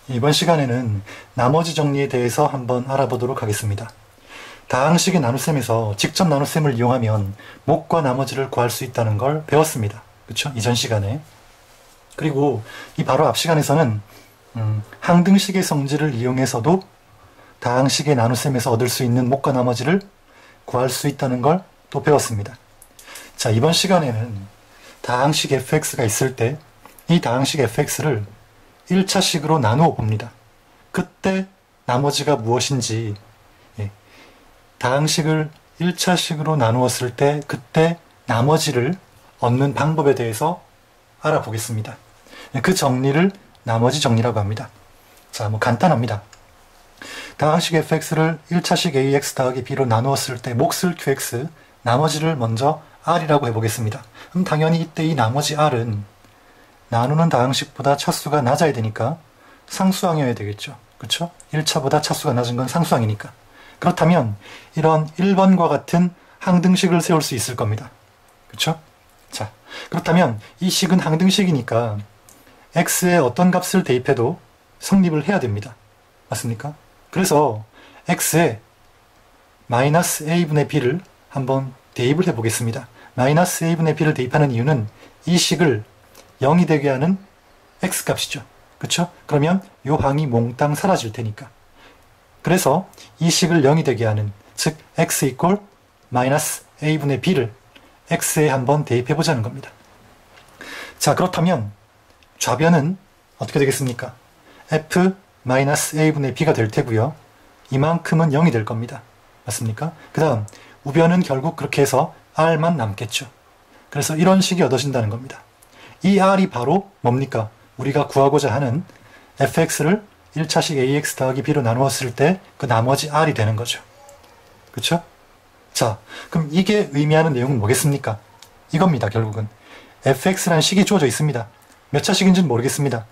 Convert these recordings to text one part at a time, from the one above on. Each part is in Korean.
이번 시간에는 나머지 정리에 대해서 한번 알아보도록 하겠습니다. 다항식의 나눗셈에서 직접 나눗셈을 이용하면 목과 나머지를 구할 수 있다는 걸 배웠습니다. 그쵸? 이전 시간에. 그리고 이 바로 앞 시간에서는 항등식의 성질을 이용해서도 다항식의 나눗셈에서 얻을 수 있는 목과 나머지를 구할 수 있다는 걸 또 배웠습니다. 자, 이번 시간에는 다항식 fx가 있을 때 이 다항식 fx를 1차식으로 나누어 봅니다. 그때 나머지가 무엇인지, 다항식을 1차식으로 나누었을 때 그때 나머지를 얻는 방법에 대해서 알아보겠습니다. 그 정리를 나머지 정리라고 합니다. 자, 간단합니다. 다항식 fx를 1차식 ax 더하기 b로 나누었을 때 몫을 qx, 나머지를 먼저 r이라고 해보겠습니다. 그럼 당연히 이때 이 나머지 r은 나누는 다항식보다 차수가 낮아야 되니까 상수항이어야 되겠죠. 그렇죠? 1차보다 차수가 낮은 건 상수항이니까. 그렇다면 이런 1번과 같은 항등식을 세울 수 있을 겁니다. 그렇죠? 자, 그렇다면 이 식은 항등식이니까 x에 어떤 값을 대입해도 성립을 해야 됩니다. 맞습니까? 그래서 x에 마이너스 a분의 b를 한번 대입을 해보겠습니다. 마이너스 a분의 b를 대입하는 이유는 이 식을 0이 되게 하는 x값이죠. 그쵸? 그러면 이 항이 몽땅 사라질 테니까. 그래서 이 식을 0이 되게 하는, 즉 x 이꼴 마이너스 a분의 b를 x에 한번 대입해 보자는 겁니다. 자, 그렇다면 좌변은 어떻게 되겠습니까? f 마이너스 a분의 b가 될 테고요. 이만큼은 0이 될 겁니다. 맞습니까? 그 다음 우변은 결국 그렇게 해서 r만 남겠죠. 그래서 이런 식이 얻어진다는 겁니다. 이 r이 바로 뭡니까? 우리가 구하고자 하는 fx를 1차식 ax 더하기 b로 나누었을 때 그 나머지 r이 되는 거죠. 그쵸? 자, 그럼 이게 의미하는 내용은 뭐겠습니까? 이겁니다, 결국은. fx라는 식이 주어져 있습니다. 몇 차식인지는 모르겠습니다.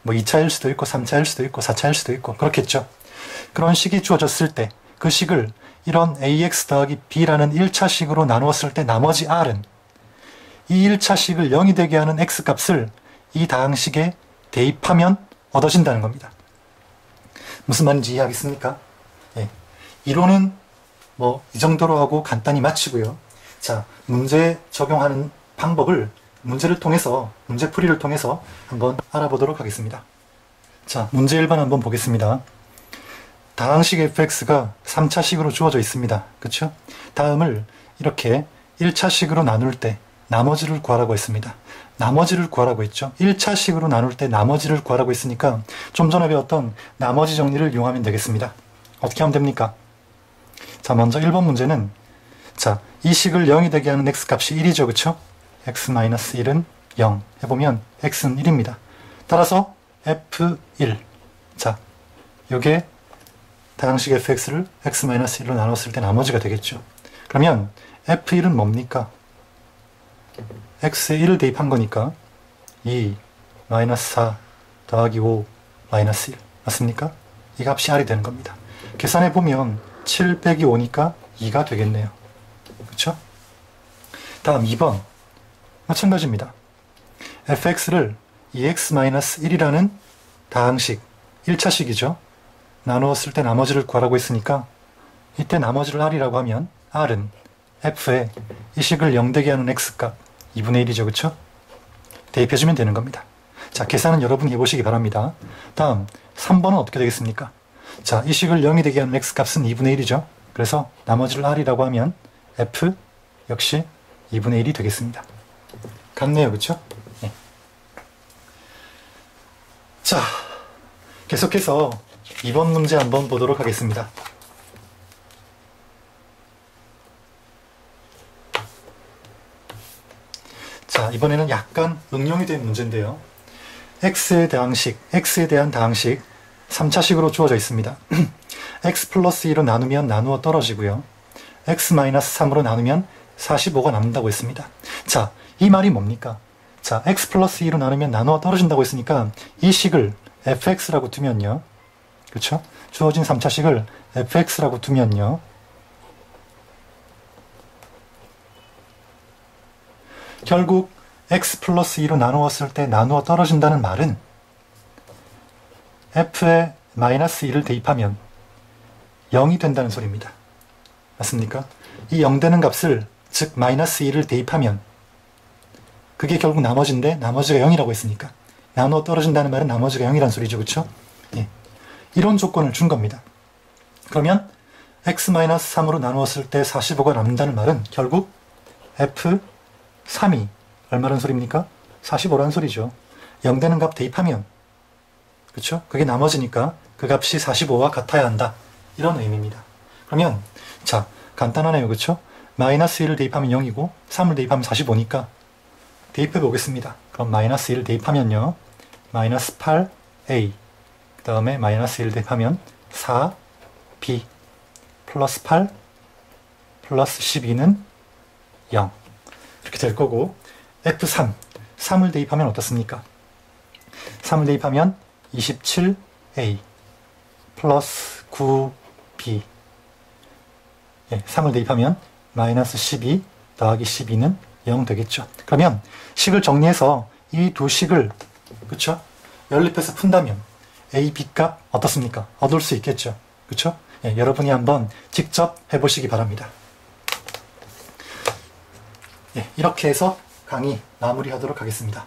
2차일 수도 있고 3차일 수도 있고 4차일 수도 있고 그렇겠죠. 그런 식이 주어졌을 때 그 식을 이런 ax 더하기 b라는 1차식으로 나누었을 때 나머지 r은 이 1차식을 0이 되게 하는 x값을 이 다항식에 대입하면 얻어진다는 겁니다. 무슨 말인지 이해하겠습니까? 이론은 이 정도로 하고 간단히 마치고요. 자, 문제 적용하는 방법을 문제를 통해서, 문제풀이를 통해서 한번 알아보도록 하겠습니다. 자, 문제 1번 한번 보겠습니다. 다항식 fx가 3차식으로 주어져 있습니다. 그쵸? 다음을 이렇게 1차식으로 나눌 때 나머지를 구하라고 했습니다. 나머지를 구하라고 했죠. 1차식으로 나눌 때 나머지를 구하라고 했으니까 좀 전에 배웠던 나머지 정리를 이용하면 되겠습니다. 어떻게 하면 됩니까? 자, 먼저 1번 문제는, 자, 이 식을 0이 되게 하는 x값이 1이죠. 그쵸? x-1은 0 해보면 x는 1입니다. 따라서 f1. 자, 요게 다항식 fx를 x-1로 나눴을 때 나머지가 되겠죠. 그러면 f1은 뭡니까? x에 1을 대입한 거니까 2 4 더하기 5 1 맞습니까? 이 값이 r이 되는 겁니다. 계산해 보면 7 빼기 5니까 2가 되겠네요. 그쵸? 다음 2번 마찬가지입니다. fx를 2x-1이라는 다항식 1차식이죠. 나누었을 때 나머지를 구하라고 했으니까 이때 나머지를 r이라고 하면 r은 f에 이 식을 0 되게 하는 x값 2분의 1이죠. 그쵸? 대입해주면 되는 겁니다. 자, 계산은 여러분이 해보시기 바랍니다. 다음 3번은 어떻게 되겠습니까? 자, 이 식을 0이 되게 하는 x값은 2분의 1이죠. 그래서 나머지를 r이라고 하면 f 역시 2분의 1이 되겠습니다. 같네요. 그쵸? 네. 자, 계속해서 2번 문제 한번 보도록 하겠습니다. 자, 이번에는 약간 응용이 된 문제인데요. x에 대한 다항식 3차식으로 주어져 있습니다. x 플러스 2로 나누면 나누어 떨어지고요. x-3으로 나누면 45가 남는다고 했습니다. 자, 이 말이 뭡니까? 자, x 플러스 2로 나누면 나누어 떨어진다고 했으니까 이 식을 fx라고 두면요. 그쵸? 주어진 3차식을 fx라고 두면요. 결국 x 플러스 2로 나누었을 때 나누어 떨어진다는 말은 f에 마이너스 1을 대입하면 0이 된다는 소리입니다. 맞습니까? 이 0 되는 값을, 즉 마이너스 1을 대입하면 그게 결국 나머지인데 나머지가 0이라고 했으니까 나누어 떨어진다는 말은 나머지가 0이란 소리죠. 그쵸? 예. 이런 조건을 준 겁니다. 그러면 x-3으로 나누었을 때 45가 남는다는 말은 결국 f3이 얼마란 소리입니까? 45란 소리죠. 0 되는 값 대입하면, 그쵸? 그게 나머지니까 그 값이 45와 같아야 한다. 이런 의미입니다. 그러면 자, 간단하네요. 그쵸? 마이너스 1을 대입하면 0이고 3을 대입하면 45니까 대입해 보겠습니다. 그럼 마이너스 1을 대입하면요, 마이너스 8a, 그 다음에 마이너스 1을 대입하면 4b, 플러스 8 플러스 12는 0 이렇게 될 거고, F3, 3을 대입하면 어떻습니까? 3을 대입하면 27a 플러스 9b, 예, 3을 대입하면 마이너스 12 더하기 12는 0 되겠죠. 그러면 식을 정리해서 이 두 식을, 그쵸? 연립해서 푼다면 a, b 값 어떻습니까? 얻을 수 있겠죠. 그쵸? 예, 여러분이 한번 직접 해보시기 바랍니다. 예, 이렇게 해서 강의 마무리하도록 하겠습니다.